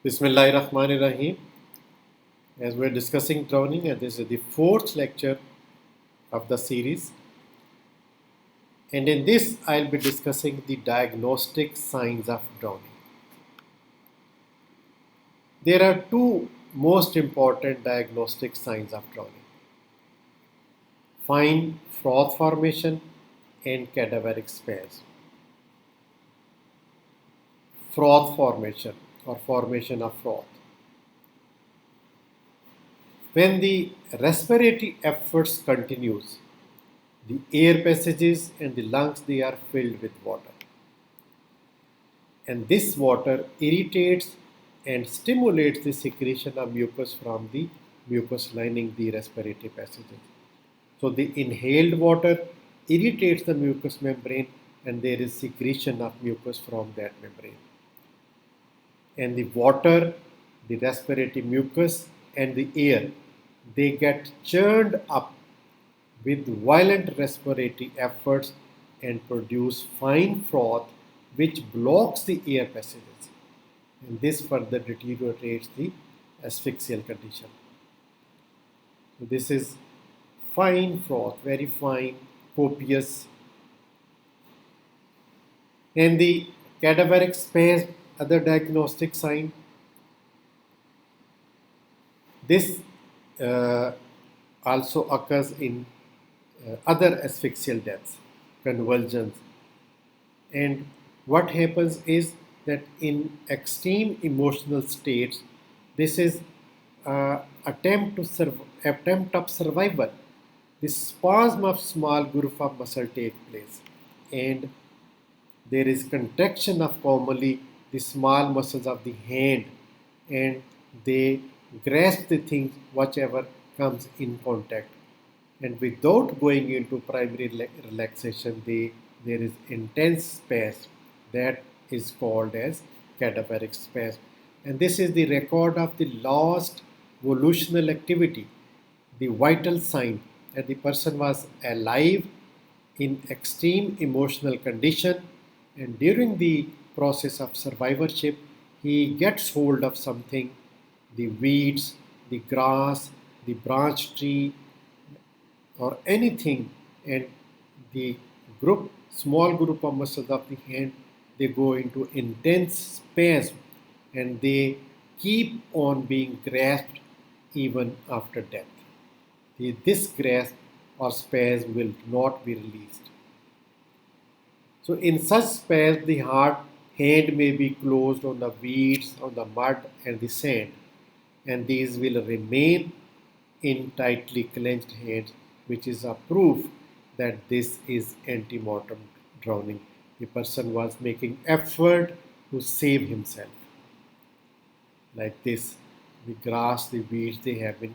Bismillahirrahmanirrahim. As we're discussing drowning, and this is the fourth lecture of the series. And in this, I'll be discussing the diagnostic signs of drowning. There are two most important diagnostic signs of drowning: fine froth formation and cadaveric spasm. Froth formation or formation of froth. When the respiratory efforts continues, the air passages and the lungs, they are filled with water. And this water irritates and stimulates the secretion of mucus from the mucus lining the respiratory passages. So the inhaled water irritates the mucous membrane and there is secretion of mucus from that membrane. And the water, the respiratory mucus and the air, they get churned up with violent respiratory efforts and produce fine froth which blocks the air passages, and this further deteriorates the asphyxial condition. So this is fine froth, very fine, copious. And the cadaveric spasm, other diagnostic sign. This also occurs in other asphyxial deaths, convulsions. And what happens is that in extreme emotional states, this is attempt of survival. This spasm of small group of muscle take place, and there is contraction of commonly the small muscles of the hand, and they grasp the things whatever comes in contact, and without going into primary relaxation, there is intense spasm that is called as cadaveric spasm. And this is the record of the lost volitional activity, the vital sign that the person was alive in extreme emotional condition, and during the process of survivorship he gets hold of something, the weeds, the grass, the branch tree, or anything, and the small group of muscles of the hand, they go into intense spasm and they keep on being grasped even after death. This grasp or spasm will not be released. So in such spasm, the hand may be closed on the weeds, on the mud and the sand, and these will remain in tightly clenched hands, which is a proof that this is antemortem drowning. The person was making effort to save himself. Like this, the grass, the weeds, they have been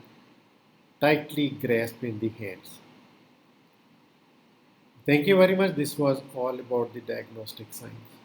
tightly grasped in the hands. Thank you very much. This was all about the diagnostic signs.